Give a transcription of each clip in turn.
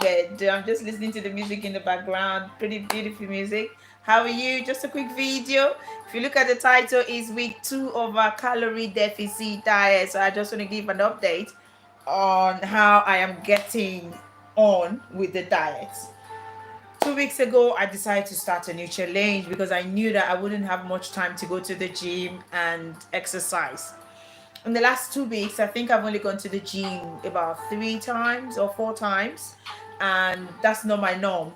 bed. I'm just listening to the music in the background. Pretty beautiful music. How are you? Just a quick video. If you look at the title, is week 2 of our calorie deficit diet. So I just want to give an update on how I am getting on with the diet. 2 weeks ago, I decided to start a new challenge because I knew that I wouldn't have much time to go to the gym and exercise. In the last 2 weeks, I think I've only gone to the gym about 3 times or 4 times, and that's not my norm.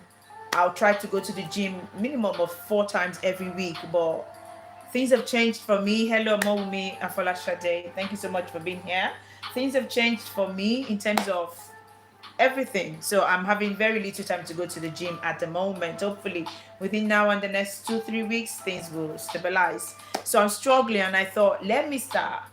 I'll try to go to the gym minimum of 4 times every week, but things have changed for me. Hello, Momi Afola Shade. Thank you so much for being here. Things have changed for me in terms of everything. So I'm having very little time to go to the gym at the moment. Hopefully, within now and the next 2-3 weeks, things will stabilize. So I'm struggling, and I thought, let me start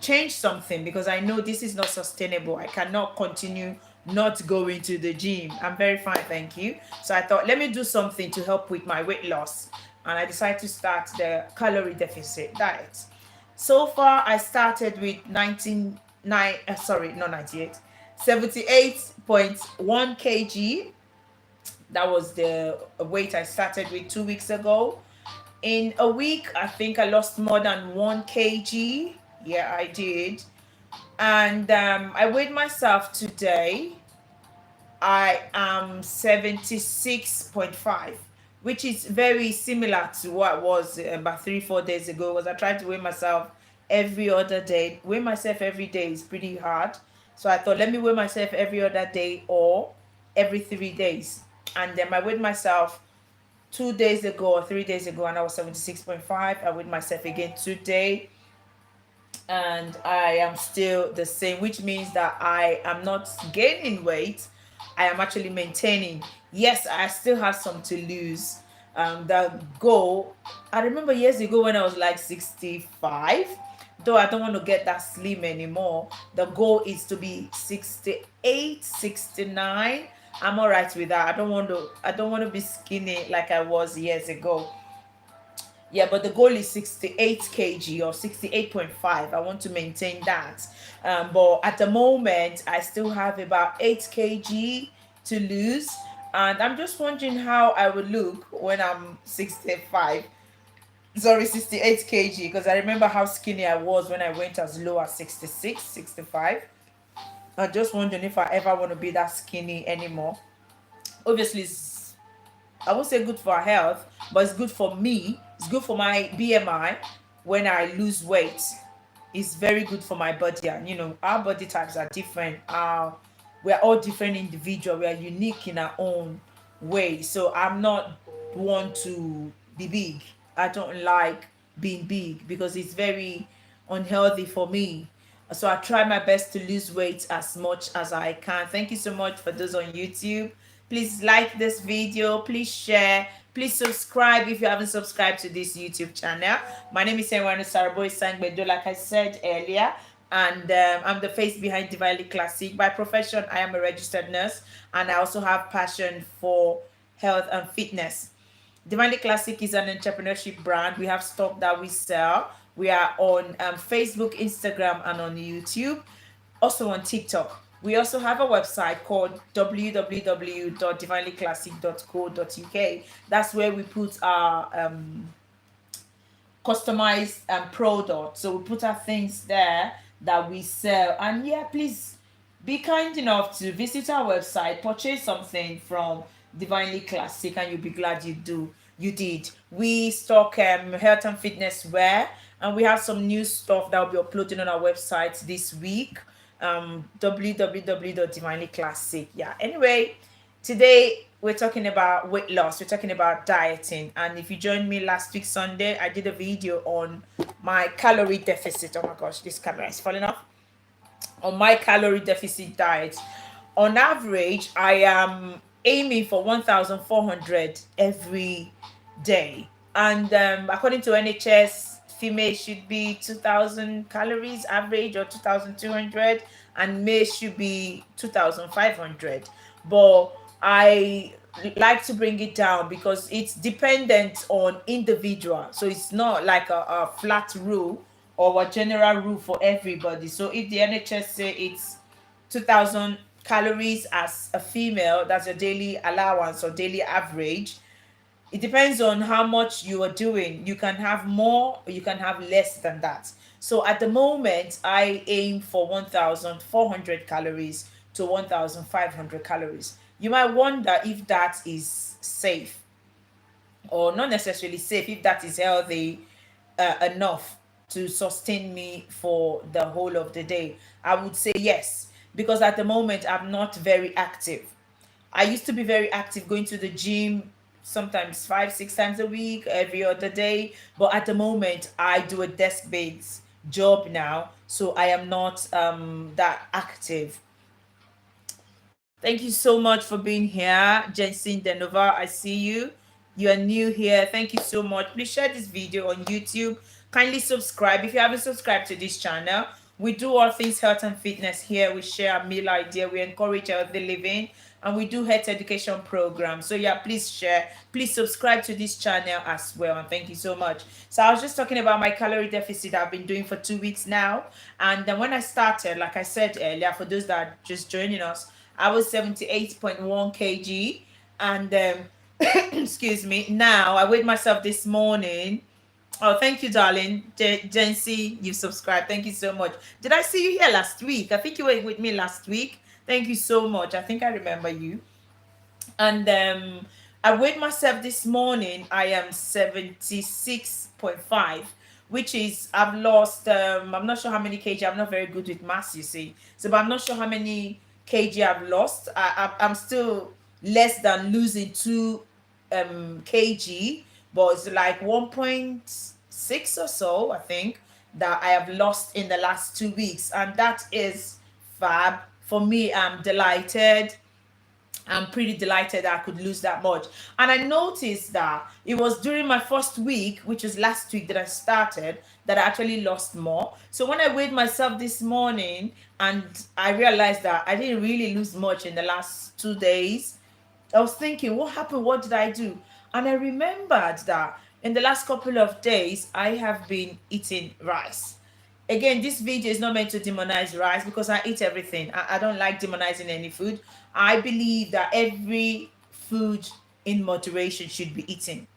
change something because I know this is not sustainable. I cannot continue not going to the gym. I'm very fine, thank you. So I thought, let me do something to help with my weight loss. And I decided to start the calorie deficit diet. So far, I started with 78.1 kg. That was the weight I started with 2 weeks ago. In a week, I think I lost more than 1 kg. Yeah, I did. And I weighed myself today. I am 76.5, which is very similar to what was about 3-4 days ago. Was I tried to weigh myself every other day. Weigh myself every day is pretty hard. So I thought, let me weigh myself every other day or every 3 days. And then I weighed myself 2 days ago or 3 days ago, and I was 76.5. I weighed myself again today, and I am still the same, which means that I am not gaining weight. I am actually maintaining. Yes, I still have some to lose. The goal, I remember years ago when I was like 65, though I don't want to get that slim anymore. The goal is to be 68, 69. I'm all right with that. I don't want to be skinny like I was years ago. Yeah, but the goal is 68 kg or 68.5. I want to maintain that. But at the moment, I still have about 8 kg to lose. And I'm just wondering how I would look when I'm 65. Sorry, 68 kg. Because I remember how skinny I was when I went as low as 66, 65. I'm just wondering if I ever want to be that skinny anymore. Obviously, I won't say good for our health, but it's good for me. It's good for my BMI when I lose weight. It's very good for my body. And our body types are different. We're all different individuals. We are unique in our own way. So I'm not one to be big. I don't like being big because it's very unhealthy for me. So I try my best to lose weight as much as I can. Thank you so much for those on YouTube. Please like this video, please share, please subscribe if you haven't subscribed to this YouTube channel. My name is Enwanu Saraboy Sangbedo, like I said earlier, and I'm the face behind Divinely Classic. By profession, I am a registered nurse, and I also have passion for health and fitness. Divinely Classic is an entrepreneurship brand. We have stuff that we sell. We are on Facebook, Instagram, and on YouTube, also on TikTok. We also have a website called www.divinelyclassic.co.uk. That's where we put our customized product. So we put our things there that we sell. And yeah, please be kind enough to visit our website, purchase something from Divinely Classic, and you'll be glad you did. We stock health and fitness wear, and we have some new stuff that will be uploading on our website this week. www.divinelyclassic. Yeah, anyway, today we're talking about weight loss, we're talking about dieting. And if you joined me last week Sunday, I did a video on my calorie deficit. Oh my gosh, this camera is falling off. On my calorie deficit diet. On average, I am aiming for 1,400 every day, and according to NHS, female should be 2,000 calories average or 2,200, and male should be 2,500. But I like to bring it down because it's dependent on individual, so it's not like a flat rule or a general rule for everybody. So if the NHS say it's 2,000 calories as a female, that's your daily allowance or daily average. It depends on how much you are doing. You can have more or you can have less than that. So at the moment, I aim for 1,400 calories to 1,500 calories. You might wonder if that is safe, or not necessarily safe, if that is healthy enough to sustain me for the whole of the day. I would say yes, because at the moment I'm not very active. I used to be very active, going to the gym sometimes 5 6 times a week, every other day, but at the moment I do a desk-based job now, so I am not that active. Thank you so much for being here, Jensen Denova. I see you. You are new here. Thank you so much. Please share this video on YouTube. Kindly subscribe if you haven't subscribed to this channel. We do all things health and fitness here. We share a meal idea. We encourage healthy living, and we do health education programs. So yeah, please share. Please subscribe to this channel as well. And thank you so much. So I was just talking about my calorie deficit I've been doing for 2 weeks now. And then when I started, like I said earlier, for those that are just joining us, I was 78.1 kg, and excuse me. Now I weighed myself this morning. Oh, thank you, darling. Jency, you subscribed. Thank you so much. Did I see you here last week? I think you were with me last week. Thank you so much. I think I remember you. And I weighed myself this morning. I am 76.5, which is, I've lost, I'm not sure how many kg. I'm not very good with mass, you see. So, but I'm not sure how many kg I've lost. I'm still less than losing 2 kg, but it's like 1.6 or so, I think, that I have lost in the last 2 weeks. And that is fab. For me, I'm delighted. I'm pretty delighted I could lose that much. And I noticed that it was during my first week, which was last week that I started, that I actually lost more. So when I weighed myself this morning and I realized that I didn't really lose much in the last 2 days, I was thinking, what happened? What did I do? And I remembered that in the last couple of days, I have been eating rice. Again, this video is not meant to demonize rice because I eat everything. I don't like demonizing any food. I believe that every food in moderation should be eaten.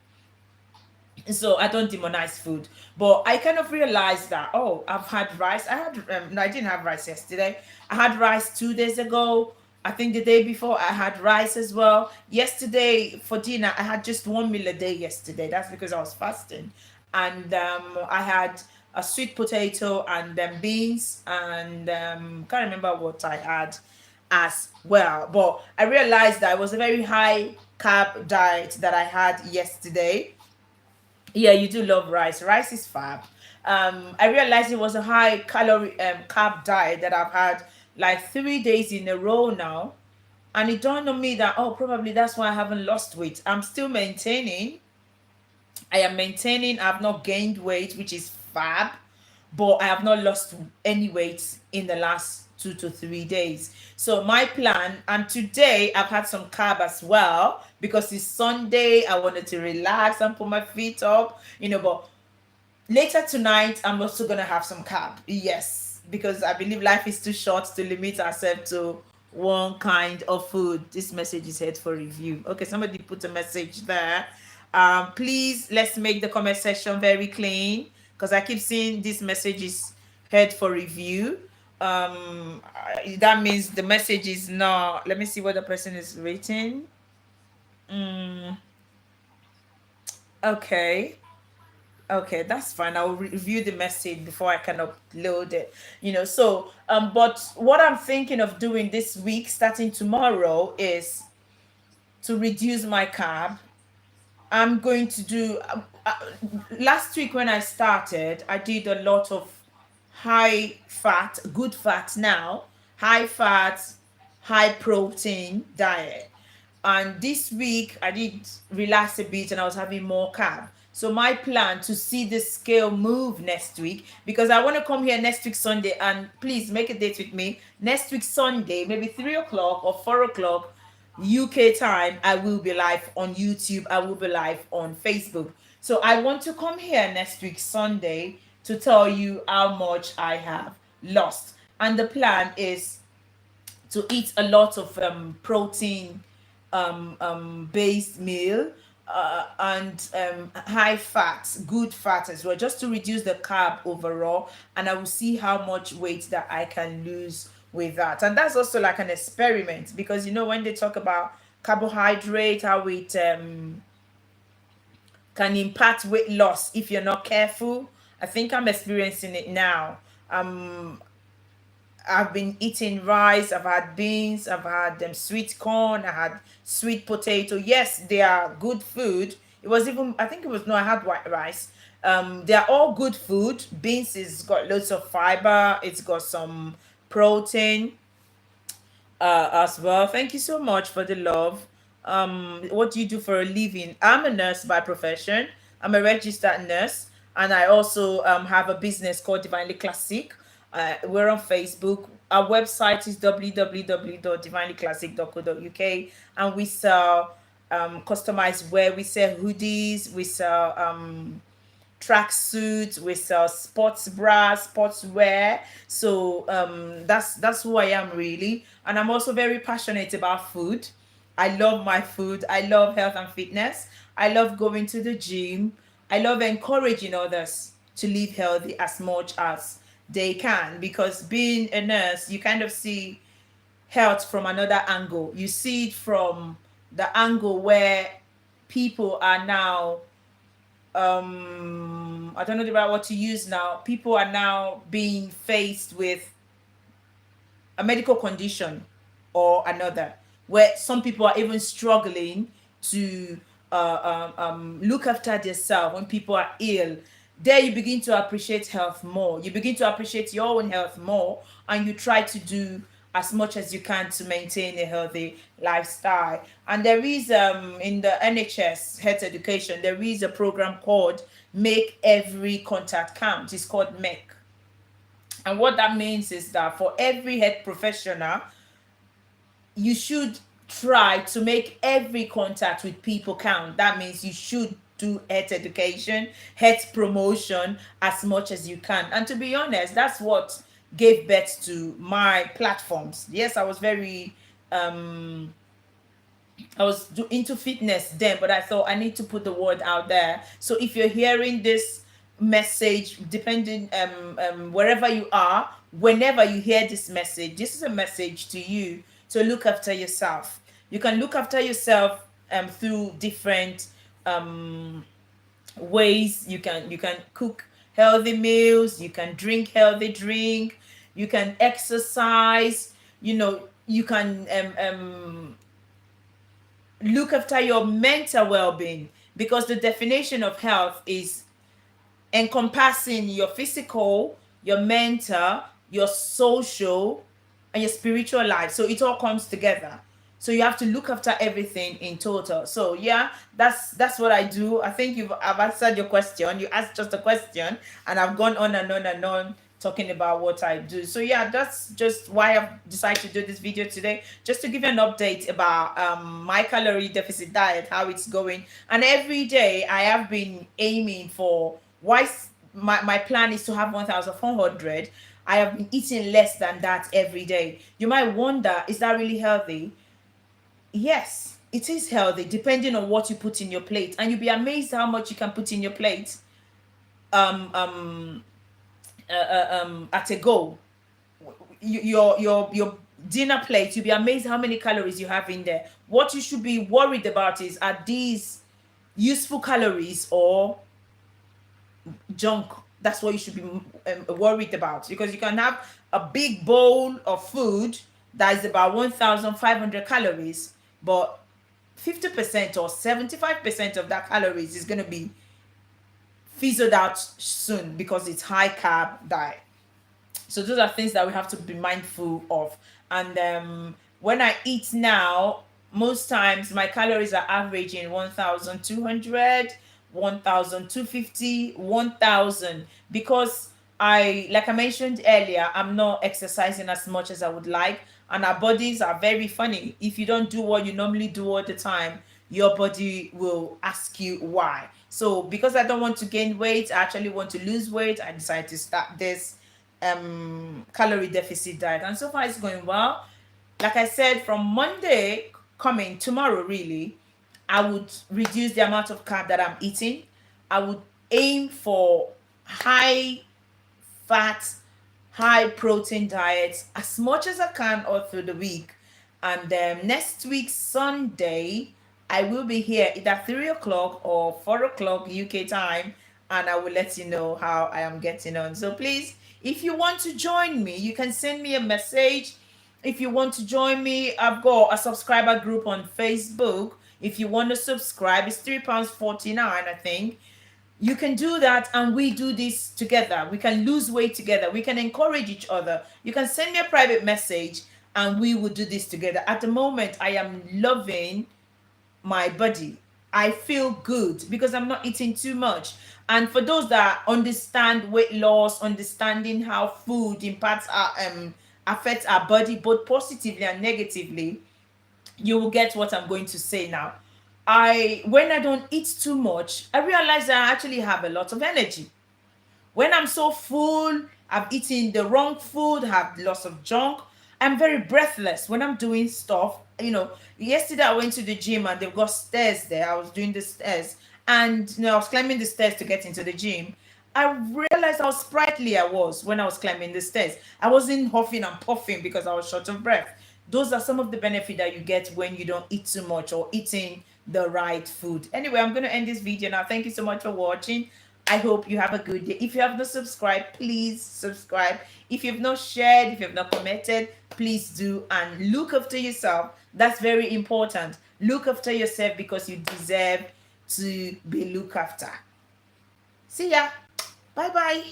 So I don't demonize food, but I kind of realized that, oh, I've had rice. I had no, I didn't have rice yesterday. I had rice 2 days ago. I think the day before I had rice as well. Yesterday for dinner I had just one meal a day yesterday. That's because I was fasting, and I had a sweet potato and beans, and can't remember what I had as well. But I realized that it was a very high carb diet that I had yesterday. Yeah, you do love rice. Rice is fab. I realized it was a high calorie carb diet that I've had like 3 days in a row now. And it dawned on me that, oh, probably that's why I haven't lost weight. I'm still maintaining. I am maintaining. I've not gained weight, which is fab, but I have not lost any weight in the last 2 to 3 days. So my plan, and today I've had some carb as well because it's Sunday. I wanted to relax and put my feet up, but later tonight I'm also gonna have some carb. Yes, because I believe life is too short to limit ourselves to one kind of food. This message is head for review. Okay, somebody put a message there. Please, let's make the comment section very clean because I keep seeing this message is head for review. That means the message is not. Let me see what the person is written. Okay. Okay, that's fine. I'll review the message before I can upload it. But what I'm thinking of doing this week, starting tomorrow, is to reduce my carb. I'm going to do last week when I started, I did a lot of high fat, good fat now, high fat, high protein diet. And this week I did relax a bit and I was having more carb. So my plan to see the scale move next week, because I want to come here next week Sunday, and please make a date with me. Next week Sunday, maybe 3 o'clock or 4 o'clock UK time, I will be live on YouTube. I will be live on Facebook. So I want to come here next week Sunday to tell you how much I have lost. And the plan is to eat a lot of protein based meal, and high fat, good fat as well, just to reduce the carb overall. And I will see how much weight that I can lose with that. And that's also like an experiment, because when they talk about carbohydrate, how it can impact weight loss if you're not careful. I think I'm experiencing it now. um I've been eating rice, I've had beans, I've had sweet corn, I had sweet potato. Yes, they are good food. It was even, I think it was, no, I had white rice. They are all good food. Beans is got loads of fiber, it's got some protein as well. Thank you so much for the love. What do you do for a living? I'm a nurse by profession. I'm a registered nurse, and I also have a business called Divinely Classic. We're on Facebook. Our website is www.divinelyclassic.co.uk, and we sell customized wear. We sell hoodies. We sell track suits, we sell sports bra, sportswear. So that's who I am really. And I'm also very passionate about food. I love my food. I love health and fitness. I love going to the gym. I love encouraging others to live healthy as much as they can, because being a nurse, you kind of see health from another angle. You see it from the angle where people are now, I don't know the right word to use now. People are now being faced with a medical condition or another, where some people are even struggling to look after themselves when people are ill. There you begin to appreciate health more. You begin to appreciate your own health more, and you try to do as much as you can to maintain a healthy lifestyle. And there is in the NHS health education, there is a program called Make Every Contact Count. It's called MEC. And what that means is that for every health professional, you should try to make every contact with people count. That means you should do health education, health promotion as much as you can. And to be honest, that's what gave birth to my platforms. Yes, I was very into fitness then, but I thought I need to put the word out there. So if you're hearing this message, depending wherever you are, whenever you hear this message, this is a message to you to look after yourself. You can look after yourself through different ways. You can cook healthy meals, you can drink healthy drink, you can exercise, you can look after your mental well-being, because the definition of health is encompassing your physical, your mental, your social, and your spiritual life. So it all comes together. So you have to look after everything in total. So yeah, that's what I do. I think I've answered your question. You asked just a question, and I've gone on and on and on talking about what I do. So yeah, that's just why I've decided to do this video today, just to give you an update about my calorie deficit diet, how it's going. And every day I have been aiming for, my plan is to have 1,400. I have been eating less than that every day. You might wonder, is that really healthy? Yes, it is healthy depending on what you put in your plate, and you'll be amazed how much you can put in your plate um um at a go. Your dinner plate, you'll be amazed how many calories you have in there. What you should be worried about is, are these useful calories or junk? That's what you should be worried about, because you can have a big bowl of food that is about 1,500 calories, but 50% or 75% of that calories is going to be fizzled out soon, because it's high carb diet. So those are things that we have to be mindful of. And when I eat now, most times my calories are averaging 1,200, 1,250, 1,000, because like I mentioned earlier, I'm not exercising as much as I would like. And our bodies are very funny. If you don't do what you normally do all the time, your body will ask you why. So because I don't want to gain weight, I actually want to lose weight, I decided to start this calorie deficit diet, and so far it's going well. Like I said, from Monday coming tomorrow, really, I would reduce the amount of carb that I'm eating. I would aim for high fat, high protein diets as much as I can all through the week. And next week, Sunday, I will be here either 3 o'clock or 4 o'clock UK time, and I will let you know how I am getting on. So please, if you want to join me, you can send me a message. If you want to join me, I've got a subscriber group on Facebook. If you want to subscribe, it's £3.49, I think. You can do that, and we do this together. We can lose weight together. We can encourage each other. You can send me a private message, and we will do this together. At the moment, I am loving my body. I feel good because I'm not eating too much. And for those that understand weight loss, understanding how food impacts our affects our body both positively and negatively, you will get what I'm going to say now. When I don't eat too much, I realize that I actually have a lot of energy. When I'm so full, I've eaten the wrong food, have lots of junk, I'm very breathless when I'm doing stuff. Yesterday I went to the gym and they've got stairs there. I was doing the stairs, and I was climbing the stairs to get into the gym. I realized how sprightly I was when I was climbing the stairs. I wasn't huffing and puffing because I was short of breath. Those are some of the benefit that you get when you don't eat too much or eating the right food. Anyway, I'm going to end this video now. Thank you so much for watching. I hope you have a good day. If you have not subscribed, please subscribe. If you've not shared, if you've not commented, please do. And look after yourself. That's very important. Look after yourself because you deserve to be looked after. See ya. Bye bye.